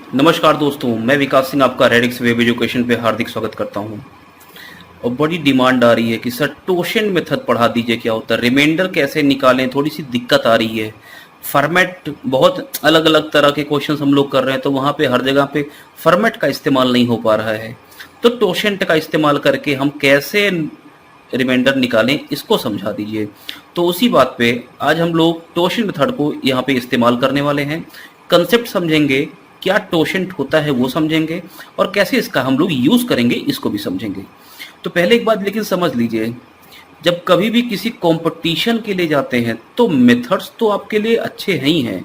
नमस्कार दोस्तों, मैं विकास सिंह आपका रेडिक्स वेब एजुकेशन पे हार्दिक स्वागत करता हूं। और बड़ी डिमांड आ रही है कि सर टोशन मेथड पढ़ा दीजिए, क्या होता है, रिमाइंडर कैसे निकालें, थोड़ी सी दिक्कत आ रही है। फॉर्मेट बहुत अलग अलग तरह के क्वेश्चंस हम लोग कर रहे हैं, तो वहाँ पे हर जगह पे फॉर्मेट का इस्तेमाल नहीं हो पा रहा है। तो टोशेंट का इस्तेमाल करके हम कैसे रिमाइंडर निकालें, इसको समझा दीजिए। तो उसी बात पे आज हम लोग टोशन मेथड को यहाँ पे इस्तेमाल करने वाले हैं। कंसेप्ट समझेंगे, क्या टोशेंट होता है वो समझेंगे, और कैसे इसका हम लोग यूज़ करेंगे इसको भी समझेंगे। तो पहले एक बात लेकिन समझ लीजिए, जब कभी भी किसी कंपटीशन के लिए जाते हैं तो मेथड्स तो आपके लिए अच्छे ही हैं,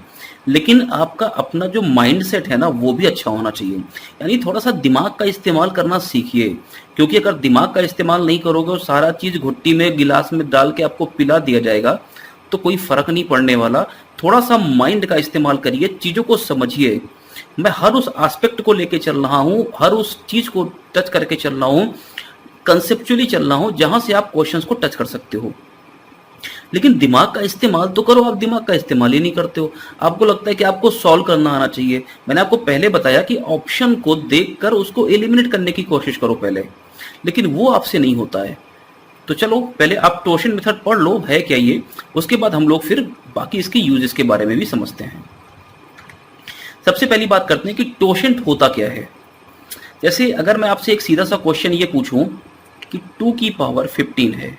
लेकिन आपका अपना जो माइंडसेट है ना वो भी अच्छा होना चाहिए। यानी थोड़ा सा दिमाग का इस्तेमाल करना सीखिए, क्योंकि अगर दिमाग का इस्तेमाल नहीं करोगे और सारा चीज़ घुट्टी में गिलास में डाल के आपको पिला दिया जाएगा तो कोई फ़र्क नहीं पड़ने वाला। थोड़ा सा माइंड का इस्तेमाल करिए, चीज़ों को समझिए। मैं हर उस एस्पेक्ट को लेके चल रहा हूँ, हर उस चीज़ को टच करके चल रहा हूँ, कंसेप्चुअली चल रहा हूँ, जहाँ से आप क्वेश्चंस को टच कर सकते हो। लेकिन दिमाग का इस्तेमाल तो करो, आप दिमाग का इस्तेमाल ही नहीं करते हो। आपको लगता है कि आपको सॉल्व करना आना चाहिए। मैंने आपको पहले बताया कि ऑप्शन को देखकर उसको एलिमिनेट करने की कोशिश करो पहले, लेकिन वो आपसे नहीं होता है। तो चलो पहले आप टोशन मेथड पढ़ लो है क्या ये, उसके बाद हम लोग फिर बाकी इसके यूजेस के बारे में भी समझते हैं। सबसे पहली बात करते हैं कि टोशेंट होता क्या है। जैसे अगर मैं आपसे एक सीधा सा क्वेश्चन ये पूछूं कि 2 की पावर 15 है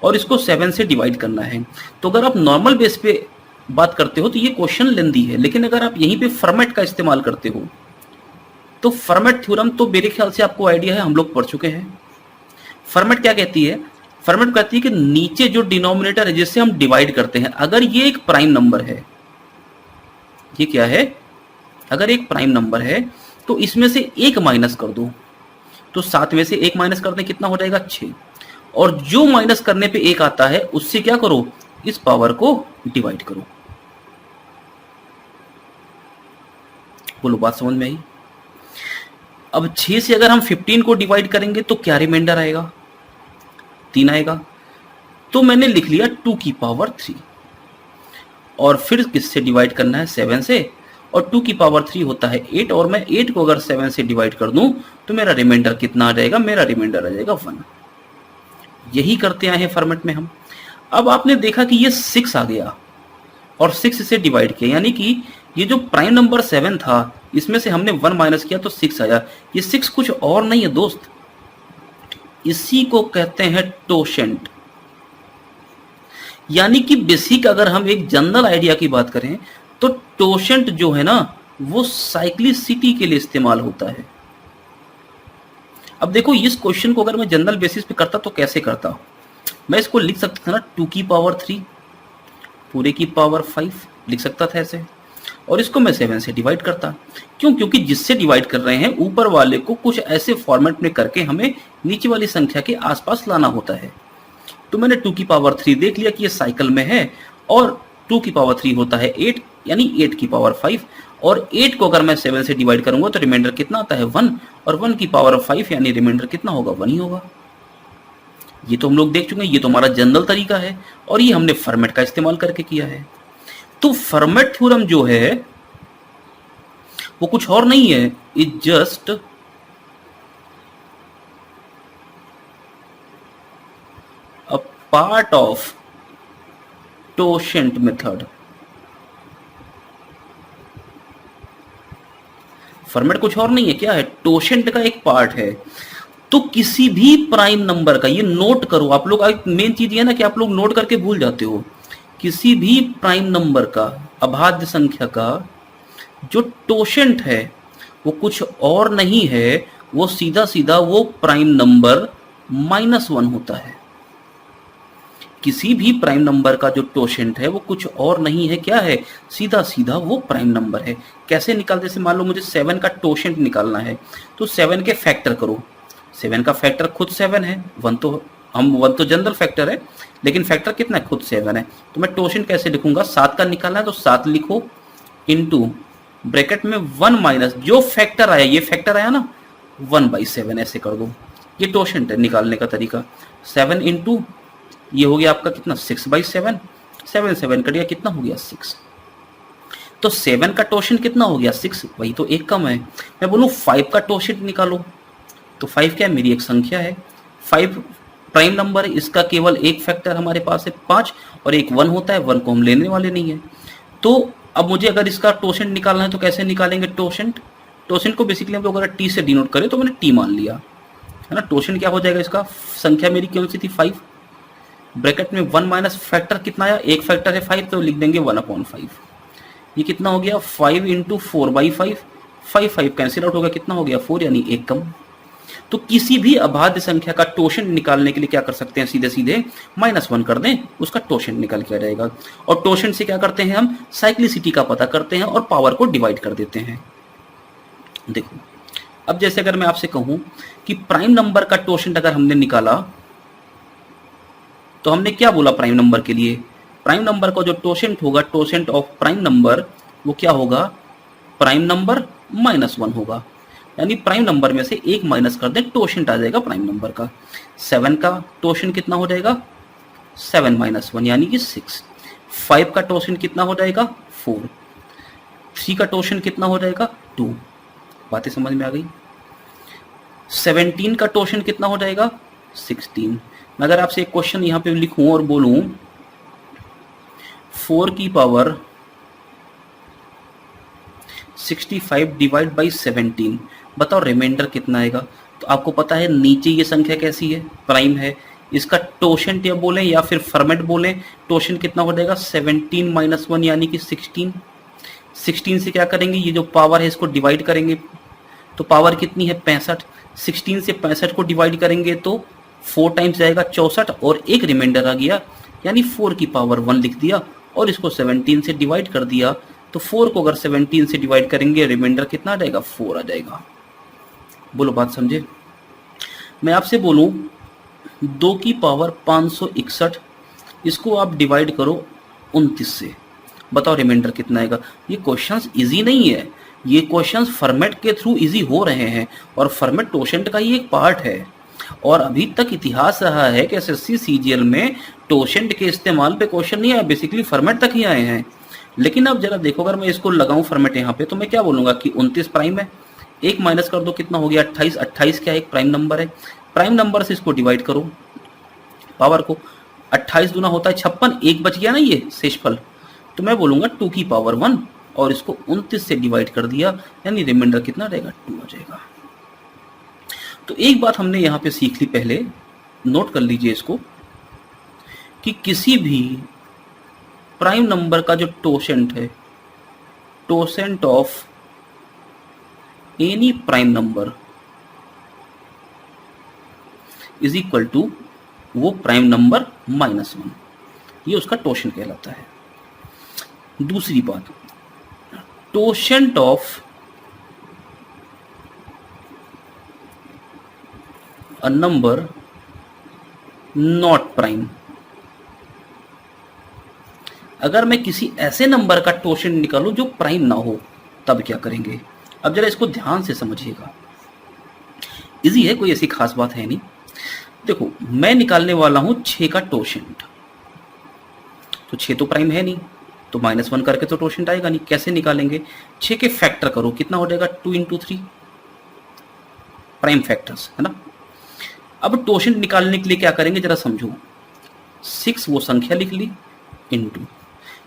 और इसको 7 से डिवाइड करना है, तो अगर आप नॉर्मल बेस पे बात करते हो तो ये क्वेश्चन लेंदी है। लेकिन अगर आप यहीं पे फॉर्मेट का इस्तेमाल करते हो तो फॉर्मेट थ्योरम तो मेरे ख्याल से आपको आइडिया है, हम लोग पढ़ चुके हैं। फॉर्मेट क्या कहती है? फॉर्मेट कहती है कि नीचे जो डिनोमिनेटर है जिससे हम डिवाइड करते हैं, अगर ये एक प्राइम नंबर है, ये क्या है, अगर एक प्राइम नंबर है तो इसमें से एक माइनस कर दो, तो 7 में से एक माइनस करने कितना हो जाएगा, 6। और जो माइनस करने पे एक आता है उससे क्या करो, इस पावर को डिवाइड करो। बोलो बात समझ में आई? अब 6 से अगर हम 15 को डिवाइड करेंगे तो क्या रिमाइंडर आएगा, 3 आएगा। तो मैंने लिख लिया 2 की पावर 3। और फिर किससे डिवाइड करना है, 7 से, और 2 की पावर 3 होता है 8, और मैं 8 को अगर 7 से डिवाइड कर दूं तो मेरा रिमाइंडर कितना आ जाएगा, मेरा रिमाइंडर आ जाएगा 1। यही करते आए हैं फॉर्मेट में हम। अब आपने देखा कि ये 6 आ गया और 6 से डिवाइड किया, यानी कि ये जो प्राइम नंबर 7 था इसमें से हमने 1 माइनस किया तो 6 आया। ये 6 कुछ और नहीं है दोस्त, इसी को कहते हैं टोशेंट। यानी कि बेसिक अगर हम एक जनरल आइडिया की बात करें तो टोशेंट जो है ना वो साइक्लिसिटी के लिए इस्तेमाल होता है। अब देखो इस क्वेश्चन को अगर मैं जनरल बेसिस पे करता तो कैसे करता, मैं इसको लिख सकता था ना 2 की पावर 3 पूरे की पावर 5 लिख सकता था ऐसे, और इसको मैं 7 से डिवाइड करता। क्यों? क्योंकि जिससे डिवाइड कर रहे हैं ऊपर वाले को कुछ ऐसे फॉर्मेट में करके हमें नीचे वाली संख्या के आसपास लाना होता है। तो मैंने 2 की पावर 3 देख लिया कि ये साइकिल में है, और 2 की पावर 3 होता है 8, यानी 8 की पावर 5, और 8 को अगर मैं 7 से डिवाइड करूंगा तो रिमाइंडर कितना आता है, 1, और 1 की पावर 5 यानी रिमाइंडर कितना होगा, 1 ही होगा। ये तो हम लोग देख चुके हैं, ये तो हमारा जनरल तरीका है, और ये हमने फॉर्मेट का इस्तेमाल करके किया है। तो फॉर्मेट थ्योरम जो है वो कुछ और नहीं है, it just a part of totient method. Format कुछ और नहीं है, क्या है, टोशेंट का एक पार्ट है। तो किसी भी प्राइम नंबर का, ये नोट करो आप लोग, मेन चीज ये ना कि आप लोग नोट करके भूल जाते हो, किसी भी प्राइम नंबर का, अभाज्य संख्या का जो टोशेंट है वो कुछ और नहीं है, वो सीधा सीधा वो प्राइम नंबर -1 होता है। किसी भी प्राइम नंबर का जो टोशेंट है वो कुछ और नहीं है, क्या है, सीधा सीधा वो प्राइम नंबर है। कैसे निकालते, जैसे मान लो मुझे 7 का टोशेंट निकालना है तो 7 के फैक्टर करो। 7 का फैक्टर खुद 7 है, 1 तो जनरल फैक्टर है, लेकिन फैक्टर कितना है, खुद 7 है। तो मैं टोशेंट कैसे लिखूंगा, 7 का निकालना है तो 7 लिखो, इनटू ब्रैकेट में 1 माइनस जो फैक्टर आया, ये फैक्टर आया ना, 1/7 ऐसे कर दो। ये टोशेंट है निकालने का तरीका। 7 इंटू ये हो गया आपका कितना, 6/7, 7 7 कट गया, कितना हो गया, 6। तो 7 का टोशन कितना हो गया 6, वही तो एक कम है। मैं बोलूँ 5 का टोशन निकालो, तो 5 क्या है, मेरी एक संख्या है। 5 प्राइम नंबर है, इसका केवल एक फैक्टर हमारे पास है 5, और एक 1 होता है, 1 को हम लेने वाले नहीं है। तो अब मुझे अगर इसका टोशन निकालना है तो कैसे निकालेंगे टोशन? टोशन को बेसिकली हम लोग अगर टी से डिनोट करें तो मैंने टी मान लिया है ना। टोशन क्या हो जाएगा इसका, संख्या मेरी कौन सी थी 5, ब्रैकेट में 1 माइनस फैक्टर कितना आया, एक फैक्टर है 5 तो लिख देंगे 1/5। ये कितना हो गया 5 इंटू 4/5, 5 कैंसिल आउट हो गया, कितना हो गया 4, यानी एक कम। तो किसी भी अबाध्य संख्या का टोशन निकालने के लिए क्या कर सकते हैं, सीधे सीधे -1 कर दें, उसका टोशन निकल के आ जाएगा। और टोशन से क्या करते हैं हम, साइक्लिसिटी का पता करते हैं और पावर को डिवाइड कर देते हैं। देखो अब जैसे अगर मैं आपसे कहूं कि प्राइम नंबर का टोशन अगर हमने निकाला तो हमने क्या बोला प्राइम नंबर के लिए, प्राइम नंबर का जो टोसेंट होगा, टोसेंट ऑफ प्राइम नंबर, वो क्या होगा, प्राइम नंबर -1 होगा। यानी प्राइम नंबर में से एक माइनस कर दें, टोसेंट आ जाएगा प्राइम नंबर का। 7 का टोसेंट कितना हो जाएगा 7 - 1 यानी कि 6। 5 का टोसेंट कितना हो जाएगा 4। 3 का टोसेंट कितना हो जाएगा 2। बातें समझ में आ गई। 17 का टोसेंट कितना हो जाएगा 16। मैं अगर आपसे एक क्वेश्चन यहाँ पे लिखूं और बोलूं 4 की पावर 65 डिवाइड बाई 17, बताओ रिमाइंडर कितना आएगा। तो आपको पता है नीचे ये संख्या कैसी है, प्राइम है, इसका टोसेंट या बोलें या फिर फॉर्मेट बोलें, टोसेंट कितना हो जाएगा 17 - 1 यानी कि 16। 16 से क्या करेंगे, ये जो पावर है इसको डिवाइड करेंगे, तो पावर कितनी है 65। 16 से 65 को डिवाइड करेंगे तो 4 टाइम्स जाएगा 64, और एक रिमाइंडर आ गया, यानी 4 की पावर 1 लिख दिया और इसको 17 से डिवाइड कर दिया। तो 4 को अगर 17 से डिवाइड करेंगे रिमाइंडर कितना आ जाएगा 4 आ जाएगा। बोलो बात समझे। मैं आपसे बोलूं 2 की पावर 561, इसको आप डिवाइड करो 29 से, बताओ रिमाइंडर कितना आएगा। ये क्वेश्चंस इजी नहीं है, ये क्वेश्चंस फॉर्मेट के थ्रू इजी हो रहे हैं, और फॉर्मेट टोसेंट का ही एक पार्ट है। और अभी तक इतिहास रहा है कि एसएससी सीजीएल में टोसेंट के इस्तेमाल पे क्वेश्चन नहीं आए, बेसिकली फॉर्मेट तक ही आए हैं। लेकिन अब जरा देखो, अगर मैं इसको लगाऊं फॉर्मेट यहाँ पे, तो मैं क्या बोलूंगा कि 29 प्राइम है, एक माइनस कर दो कितना हो गया 28। 28 क्या है, एक प्राइम नंबर है, प्राइम नंबर से इसको डिवाइड करो पावर को, 28 दूना होता है 56, एक बच गया ना ये शेषफल, तो मैं बोलूंगा 2 की पावर 1 और इसको 29 से डिवाइड कर दिया, यानी रिमाइंडर कितना रहेगा 2 आ जाएगा। तो एक बात हमने यहाँ पे सीख ली, पहले नोट कर लीजिए इसको, कि किसी भी प्राइम नंबर का जो टोसेंट है, totient of any prime number is equal to वो प्राइम नंबर -1, ये उसका टोसेंट कहलाता है। दूसरी बात, totient of a number not prime, अगर मैं किसी ऐसे नंबर का टोसेंट निकालूं जो प्राइम ना हो, तब क्या करेंगे। अब जरा इसको ध्यान से समझिएगा, इजी है, कोई ऐसी खास बात है नहीं। देखो मैं निकालने वाला हूं 6 का टोसेंट, तो 6 तो प्राइम है नहीं, तो -1 करके तो टोसेंट आएगा नहीं। कैसे निकालेंगे, 6 के फैक्टर करो, कितना हो जाएगा 2 × 3 प्राइम फैक्टर्स है ना। अब टोसेंट निकालने के लिए क्या करेंगे जरा समझो, 6 वो संख्या लिख ली, इंटू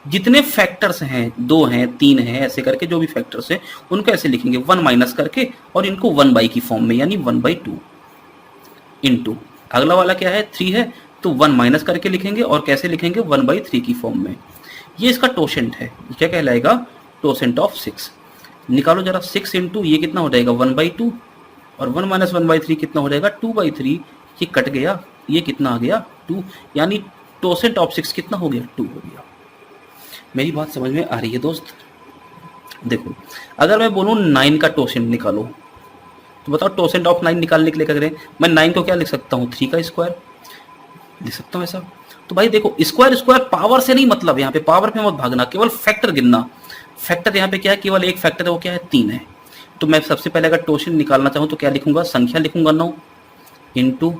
जितने फैक्टर्स हैं, 2 हैं 3 हैं, ऐसे करके जो भी फैक्टर्स हैं उनको ऐसे लिखेंगे 1 माइनस करके, और इनको 1/, की फॉर्म में, यानी 1/2 इंटू अगला वाला क्या है 3 है, तो 1 माइनस करके लिखेंगे, और कैसे लिखेंगे 1/3 की फॉर्म में। ये इसका टोसेंट है, क्या कहलाएगा टोसेंट ऑफ 6। निकालो जरा 6 इंटू ये कितना हो जाएगा 1/2, और 1 माइनस 1/3 कितना हो जाएगा 2/3, ये कट गया, ये कितना आ गया 2, यानी टोसेंट ऑफ 6 कितना हो गया 2 हो गया। मेरी बात समझ में आ रही है दोस्त। देखो अगर मैं बोलूँ 9 का टोसेंट निकालो, तो बताओ टोसेंट ऑफ 9 निकालने के लिए क्या करें। मैं 9 को क्या लिख सकता हूँ 3 का स्क्वायर लिख सकता हूँ ऐसा। तो भाई देखो स्क्वायर पावर से नहीं, मतलब यहाँ पे पावर पे मत भागना, केवल फैक्टर गिनना। फैक्टर यहाँ पे क्या है, केवल एक फैक्टर है, वो क्या है 3 है। तो मैं सबसे पहले अगर टोसेंट निकालना चाहूँ तो क्या लिखूंगा, संख्या लिखूंगा 9 इंटू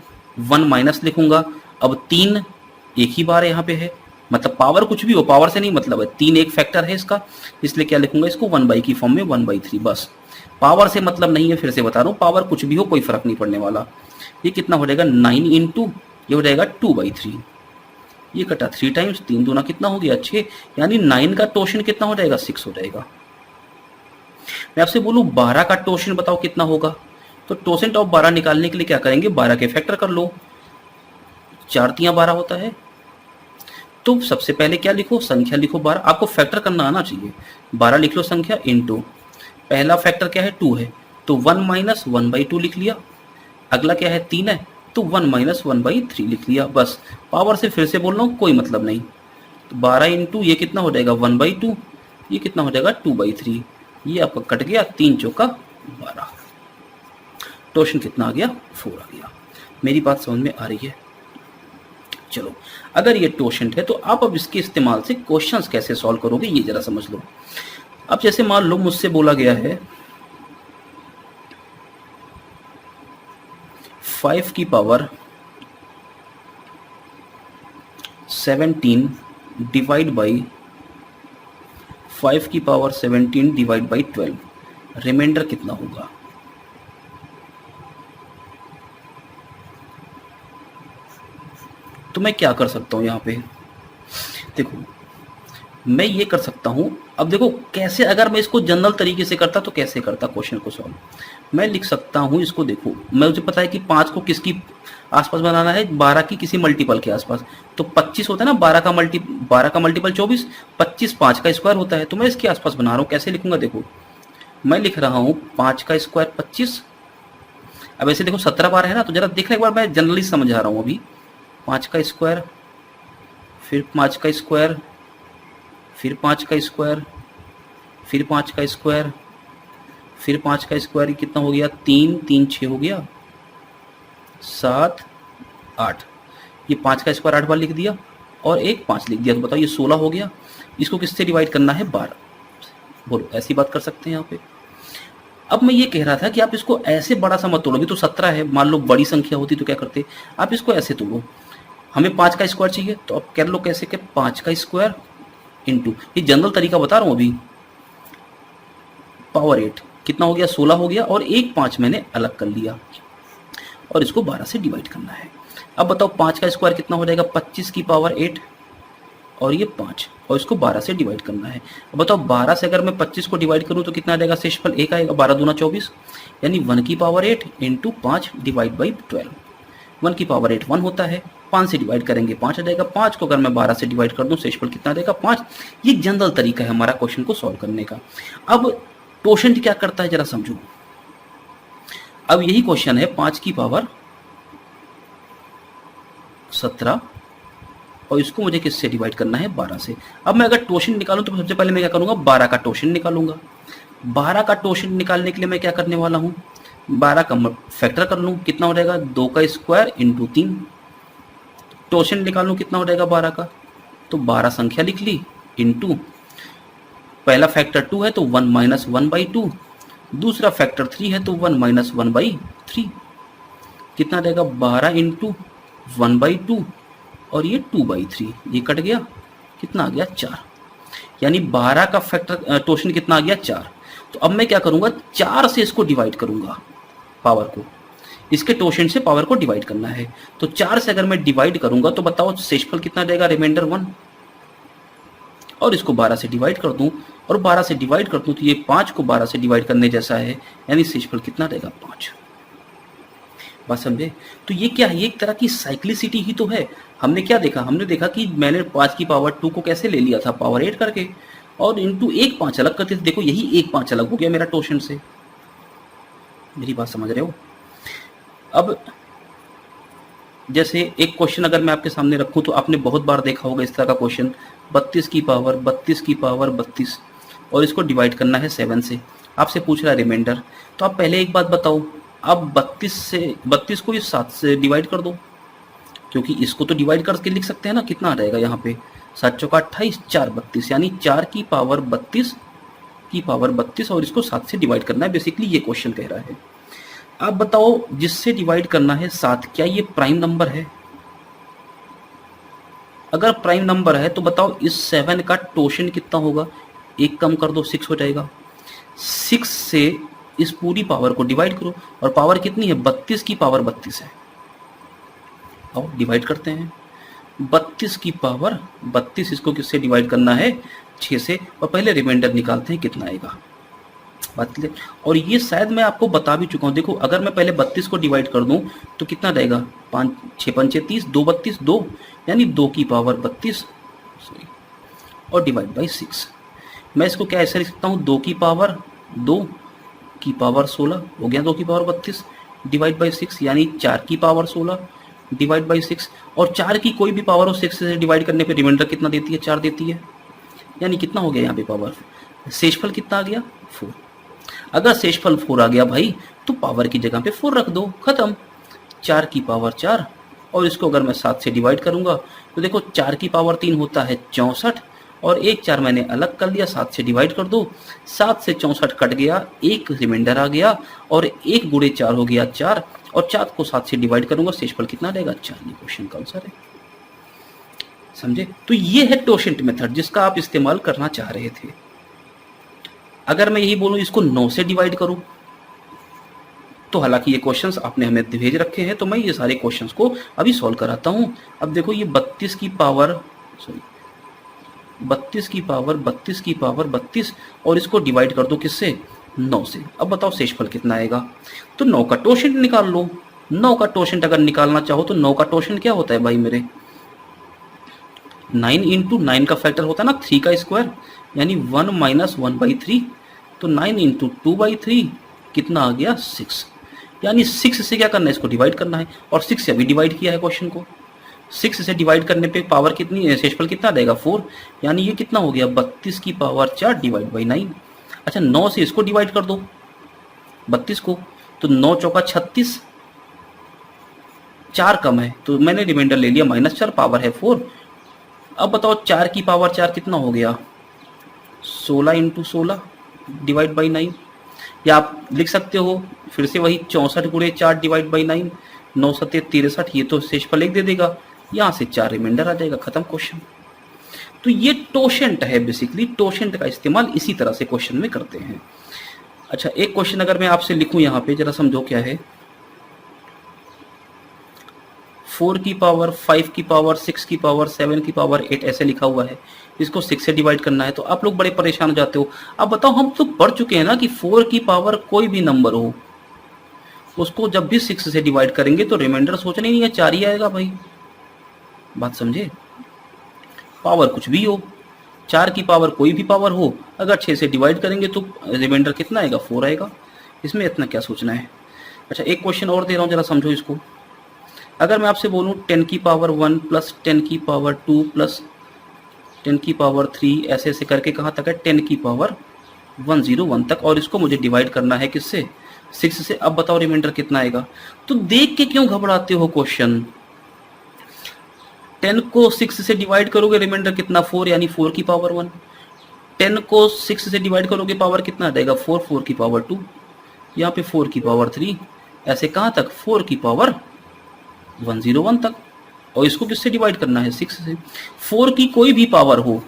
1 माइनस लिखूंगा। अब 3 एक ही बार यहाँ पे है, मतलब पावर कुछ भी हो, पावर से नहीं मतलब है, 3 एक फैक्टर है इसका, इसलिए क्या लिखूंगा इसको 1/, की फॉर्म में 1/3 बस। पावर से मतलब नहीं है, फिर से बता रहा हूँ, पावर कुछ भी हो कोई फर्क नहीं पड़ने वाला। ये कितना हो जाएगा 9 इंटू, ये हो जाएगा 2/3, ये कटा 3 टाइम्स, 3 दूना कितना हो गया 6, यानी 9 का टोशन कितना हो जाएगा 6 हो जाएगा। मैं आपसे बोलूं 12 का टोशन बताओ कितना होगा, तो टोसेंट ऑफ 12 निकालने के लिए क्या करेंगे, 12 के फैक्टर कर लो, 4 तियां 12 होता है। तो सबसे पहले क्या लिखो, संख्या लिखो 12, आपको फैक्टर करना आना चाहिए, 12 लिख लो संख्या इंटू, पहला फैक्टर क्या है 2 है, तो 1 माइनस 1/2 लिख लिया, अगला क्या है 3 है, तो 1 माइनस 1/3 लिख लिया बस। पावर से फिर से बोल रहा हूँ कोई मतलब नहीं, तो 12 इंटू ये कितना हो जाएगा 1/2, ये कितना हो जाएगा 2/3, ये आपका कट गया, 3 चौका 12, टोशन कितना आ गया 4 आ गया। मेरी बात समझ में आ रही है? चलो, अगर ये टोशेंट है तो आप अब इसके इस्तेमाल से क्वेश्चंस कैसे सॉल्व करोगे ये जरा समझ लो। अब जैसे मान लो मुझसे बोला गया है 5 की पावर 17 डिवाइड बाई 5 की पावर 17 डिवाइड बाई 12, रिमाइंडर कितना होगा? तो मैं क्या कर सकता हूं यहां पे, देखो मैं ये कर सकता हूं, अब देखो कैसे, अगर मैं इसको जनरल तरीके से करता तो कैसे करता क्वेश्चन को सॉल्व। मैं लिख सकता हूं इसको, देखो मुझे पता है कि 5 को किसकी आसपास बनाना है, 12 की किसी मल्टीपल के आसपास, तो 25 होता है ना, 12 का मल्टीपल 24, 25 5 का स्क्वायर होता है, तो मैं इसके आसपास बना रहा हूँ। कैसे लिखूंगा, देखो मैं लिख रहा हूँ 5 का स्क्वायर 25, अब ऐसे देखो 17 बार है ना, तो जरा देखना एक बार, मैं जनरली समझा रहा हूँ अभी, 5 का स्क्वायर, फिर 5 का स्क्वायर, फिर 5 का स्क्वायर, फिर 5 का स्क्वायर, फिर 5 का स्क्वायर, कितना हो गया 3 3 6 हो गया, 7 8, ये 5 का स्क्वायर 8 बार लिख दिया और एक 5 लिख दिया, तो बताओ ये 16 हो गया। इसको किससे डिवाइड करना है 12, बोलो ऐसी बात कर सकते हैं यहाँ पे। अब मैं ये कह रहा था कि आप इसको ऐसे बड़ा सा मत तोड़ो, अभी तो 17 है, मान लो बड़ी संख्या होती तो क्या करते, आप इसको ऐसे तोड़ो, हमें 5 का स्क्वायर चाहिए, तो आप कर लो कैसे कि 5 का स्क्वायर इंटू, ये जनरल तरीका बता रहा हूं अभी, पावर 8 कितना हो गया 16 हो गया, और एक 5 मैंने अलग कर लिया और इसको 12 से डिवाइड करना है। अब बताओ 5 का स्क्वायर कितना हो जाएगा 25 की पावर 8, और ये 5, और इसको 12 से डिवाइड करना है। अब बताओ 12 से अगर मैं 25 को डिवाइड करूं तो कितना आ जाएगा, शेषफल 1 आएगा, 12 दूना 24, यानी 1 की पावर 8 इंटू 5 डिवाइड बाई 12, 1 की पावर 8 1 होता है, 5 से डिवाइड करेंगे 5 आ जाएगा, 5 को अगर मैं 12 से डिवाइड कर दूं शेषफल कितना आ जाएगा 5। ये जनरल तरीका है हमारा क्वेश्चन को सॉल्व करने का। अब टोशेंट क्या करता है जरा समझो, अब यही क्वेश्चन है 5 की पावर 17, और इसको मुझे किससे डिवाइड करना है 12 से। अब मैं अगर टोशन निकालूं तो सबसे पहले मैं क्या करूंगा 12 का टोशन निकालूंगा। 12 का टोशन निकालने के लिए मैं क्या करने वाला हूं, 12 का फैक्टर कर लूं, कितना हो जाएगा 2 का स्क्वायर इंटू 3, टोशन निकाल लूं कितना हो जाएगा 12 का, तो 12 संख्या लिख ली इंटू, पहला फैक्टर 2 है तो 1 माइनस 1/2, दूसरा फैक्टर 3 है तो 1 माइनस 1/3, कितना रहेगा 12 इंटू 1/2 और ये 2/3, ये कट गया, कितना आ गया 4, यानी 12 का फैक्टर टोशन कितना आ गया 4। तो अब मैं क्या करूंगा 4 से इसको डिवाइड करूंगा, पावर को, इसके टोशन से पावर को डिवाइड करना है, तो 4 से अगर मैं डिवाइड करूंगा तो बताओ शेषफल कितना जाएगा, रिमाइंडर 1, और इसको 12 से डिवाइड कर दूं, और 12 से डिवाइड कर दूं तो ये 5 को 12 से डिवाइड करने जैसा है, यानी शेषफल कितना रहेगा 5। बात समझे? तो ये क्या है, ये एक तरह की साइक्लिसिटी ही तो है। हमने क्या देखा, हमने देखा कि मैंने 5 की पावर 2 को कैसे ले लिया था पावर 8 करके, और इंटू एक 5 अलग करते थे, देखो यही एक 5 अलग हो गया मेरा टोशन से। मेरी बात समझ रहे हो? अब जैसे एक क्वेश्चन अगर मैं आपके सामने रखूं तो आपने बहुत बार देखा होगा इस तरह का क्वेश्चन, 32 की पावर 32 और इसको डिवाइड करना है 7 से, आपसे पूछ रहा है रिमाइंडर। तो आप पहले एक बात बताओ, अब 32 को इस 7 से डिवाइड कर दो, क्योंकि इसको तो डिवाइड करके लिख सकते हैं ना, कितना आ जाएगा यहाँ पे 7 चौका 28, 4 32, यानी 4 की पावर 32 और इसको 7 से डिवाइड करना है, बेसिकली ये क्वेश्चन कह रहा है। आप बताओ जिससे डिवाइड करना है 7, क्या ये प्राइम नंबर है? अगर प्राइम नंबर है तो बताओ इस 7 का टोशन कितना होगा, एक कम कर दो 6 हो जाएगा। 6 से इस पूरी पावर को डिवाइड करो, और पावर कितनी है 32 की पावर 32 है। आओ डिवाइड करते हैं, 32 की पावर 32, इसको किससे डिवाइड करना है 6 से, और पहले रिमाइंडर निकालते हैं कितना आएगा। बात क्लियर। और ये शायद मैं आपको बता भी चुका हूँ, देखो अगर मैं पहले 32 को डिवाइड कर दूं तो कितना रहेगा 5 6 पंचे 30, 2 32 2, यानी 2 की पावर 32 और डिवाइड बाई 6। मैं इसको क्या ऐसे लिख सकता हूँ 2 की पावर 2 की पावर 16 हो गया, 2 की पावर 32 डिवाइड बाई 6, यानी 4 की पावर 16 डिवाइड बाई 6। और 4 की कोई भी पावर हो 6 से डिवाइड करने पे रिमाइंडर कितना देती है 4 देती है, यानी कितना हो गया यहाँ पे पावर, शेषफल कितना आ गया 4। अगर शेषफल 4 आ गया भाई तो पावर की जगह पे 4 रख दो, खत्म। 4 की पावर 4, और इसको अगर मैं 7 से डिवाइड करूंगा तो देखो 4 की पावर 3 होता है 64, और एक 4 मैंने अलग कर लिया, 7 से डिवाइड कर दो, 7 से 64 कट गया, एक रिमाइंडर आ गया, और 1 गुणे 4 हो गया 4, और 4 को 7 से डिवाइड करूंगा, शेषफल कितना रहेगा 4। ये क्वेश्चन का आंसर है, समझे। तो ये है टोशेंट मेथड जिसका आप इस्तेमाल करना चाह रहे थे। अगर मैं यही बोलूं इसको 9 से डिवाइड करूं, तो हालांकि ये क्वेश्चंस आपने हमें भेज रखे हैं, तो मैं ये सारे क्वेश्चंस को अभी सॉल्व कराता हूं। अब देखो ये 32 की पावर 32 और इसको डिवाइड कर दो किससे 9 से। अब बताओ शेषफल कितना आएगा, तो 9 का टोशेंट निकाल लो। 9 का टोशेंट अगर निकालना चाहो तो 9 का टोशेंट क्या होता है भाई मेरे, 9 इंटू 9 का फैक्टर होता है ना 3 का स्क्वायर, यानी 1 माइनस 1/3, तो 9 इंटू 2/3 कितना आ गया 6, यानी 6 से क्या करना है इसको डिवाइड करना है, और 6 से अभी डिवाइड किया है क्वेश्चन को। 6 से डिवाइड करने पे पावर कितनी है, शेषफल कितना देगा 4, यानी ये कितना हो गया 32 की पावर 4 डिवाइड बाई 9। अच्छा 9 से इसको डिवाइड कर दो 32 को, तो 9 चौका 36, 4 कम है तो मैंने रिमाइंडर ले लिया -4, पावर है 4। अब बताओ 4 की पावर 4 कितना हो गया 16 इंटू 16 डिवाइड बाई 9, या आप लिख सकते हो फिर से वही 64 गुणे 4 डिवाइड बाई 9, 9 सत्ते 63, ये तो शेषफल 1 दे देगा, यहाँ से 4 रिमाइंडर आ जाएगा, खत्म क्वेश्चन। तो ये टोशेंट है, बेसिकली टोशेंट का इस्तेमाल इसी तरह से क्वेश्चन में करते हैं। अच्छा एक क्वेश्चन अगर मैं आपसे लिखूं यहाँ पे जरा समझो क्या है, 4 की पावर 5 की पावर 6 की पावर 7 की पावर 8 ऐसे लिखा हुआ है, इसको 6 से डिवाइड करना है, तो आप लोग बड़े परेशान हो जाते हो। अब बताओ हम तो पढ़ चुके हैं ना कि 4 की पावर कोई भी नंबर हो उसको जब भी 6 से डिवाइड करेंगे तो रिमाइंडर सोचना ही नहीं है 4 ही आएगा भाई, बात समझे। पावर कुछ भी हो, 4 की पावर कोई भी पावर हो, अगर 6 से डिवाइड करेंगे तो रिमाइंडर कितना आएगा 4 आएगा, इसमें इतना क्या सोचना है। अच्छा एक क्वेश्चन और दे रहा हूँ जरा समझो इसको। अगर मैं आपसे बोलूँ 10 की पावर 1 प्लस 10 की पावर 2 प्लस 10 की पावर 3 ऐसे ऐसे करके कहाँ तक है 10 की पावर 101 तक, और इसको मुझे डिवाइड करना है किससे 6 से। अब बताओ रिमाइंडर कितना आएगा, तो देख के क्यों घबराते हो क्वेश्चन। 10 को 6 से डिवाइड करोगे रिमाइंडर कितना 4, यानी 4 की पावर 1। 10 को 6 से डिवाइड करोगे पावर कितना आ जाएगा 4, 4 की पावर 2, यहाँ पे 4 की पावर 3, ऐसे कहाँ तक 4 की पावर 101 तक, और इसको किससे डिवाइड करना है 6 से। 4 की कोई भी पावर हो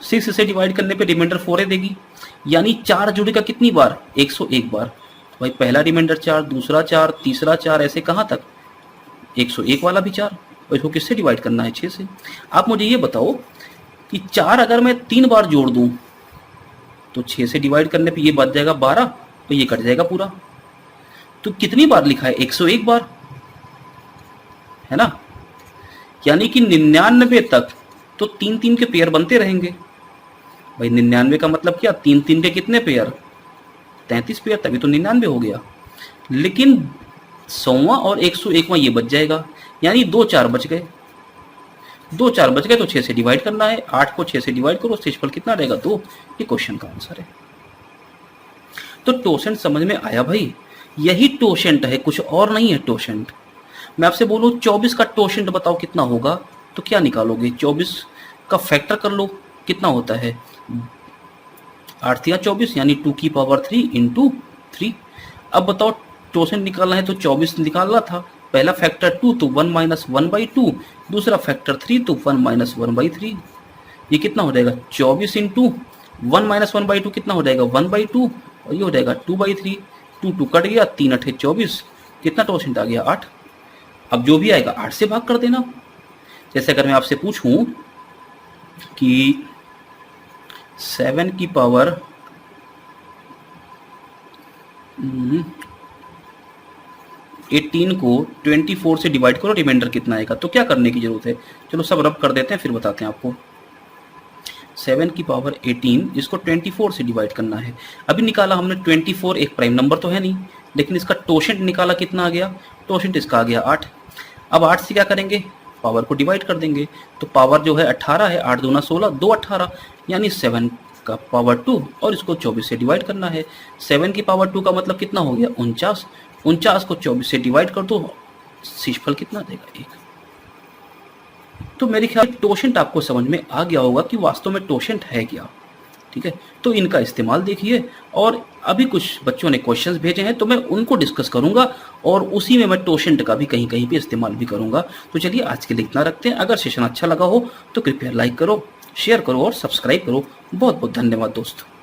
6 से डिवाइड करने पे रिमाइंडर 4 देगी, यानी 4 जुड़ेगा कितनी बार 101 बार, भाई पहला रिमाइंडर 4, दूसरा 4, तीसरा 4, ऐसे कहाँ तक 101 वाला भी 4, और इसको किससे डिवाइड करना है 6 से। आप मुझे ये बताओ कि 4 अगर मैं 3 बार जोड़ दूं तो 6 से डिवाइड करने पे ये बच जाएगा 12, तो ये कट जाएगा पूरा, तो कितनी बार लिखा है 101 बार, है ना, यानी कि 99 तक तो 3-3 के पेयर बनते रहेंगे भाई। 99 का मतलब क्या 3-3 के कितने पेयर 33 पेयर, तभी तो 99 हो गया। लेकिन 100वां और 101वां ये बच जाएगा, यानी 2-4 बच गए, 2-4 बच गए तो 6 से डिवाइड करना है, 8 को 6 से डिवाइड करो, शेषफल कितना रहेगा 2, ये क्वेश्चन का आंसर है। तो टोशेंट समझ में आया भाई, यही टोशेंट है, कुछ और नहीं है टोशेंट। मैं आपसे बोलूं 24 का टोशेंट बताओ कितना होगा, तो क्या निकालोगे 24 का फैक्टर कर लो, कितना होता है 8 या 24, यानी 2 की पावर 3 इंटू 3। अब बताओ टोशेंट निकालना है तो 24 निकालना था, पहला फैक्टर 2 तो 1 माइनस 1/2, दूसरा फैक्टर 3 तो 1 माइनस 1/3। ये कितना हो जाएगा 24 इंटू 1 माइनस 1/2 कितना हो जाएगा 1/2 और ये हो जाएगा 2/3। 2 कट गया, 3 8 24, कितना टोशेंट आ गया 8। अब जो भी आएगा 8 से भाग कर देना। जैसे अगर मैं आपसे पूछूं कि 7 की पावर 18 को 24 से डिवाइड करो, रिमाइंडर कितना आएगा। तो क्या करने की जरूरत है, चलो सब रब कर देते हैं फिर बताते हैं आपको। 7 की पावर 18 इसको 24 से डिवाइड करना है। अभी निकाला हमने 24, एक प्राइम नंबर तो है नहीं, लेकिन इसका टोशेंट निकाला, कितना आ गया, टोशेंट इसका आ गया 8। अब 8 से क्या करेंगे, पावर को डिवाइड कर देंगे। तो पावर जो है 18 है, 8 दूना 16, 2 18, यानी 7 का पावर 2 और इसको 24 से डिवाइड करना है। 7 की पावर 2 का मतलब कितना हो गया 49। 49 को 24 से डिवाइड कर दो, शेषफल कितना देगा 1। तो मेरे ख्याल टोशेंट आपको समझ में आ गया होगा कि वास्तव में टोशेंट है क्या। ठीक है, तो इनका इस्तेमाल देखिए। और अभी कुछ बच्चों ने क्वेश्चंस भेजे हैं तो मैं उनको डिस्कस करूंगा और उसी में मैं टोशेंट का भी कहीं कहीं पे इस्तेमाल भी करूंगा। तो चलिए आज के लिए इतना रखते हैं। अगर सेशन अच्छा लगा हो तो कृपया लाइक करो, शेयर करो और सब्सक्राइब करो। बहुत बहुत धन्यवाद दोस्तों।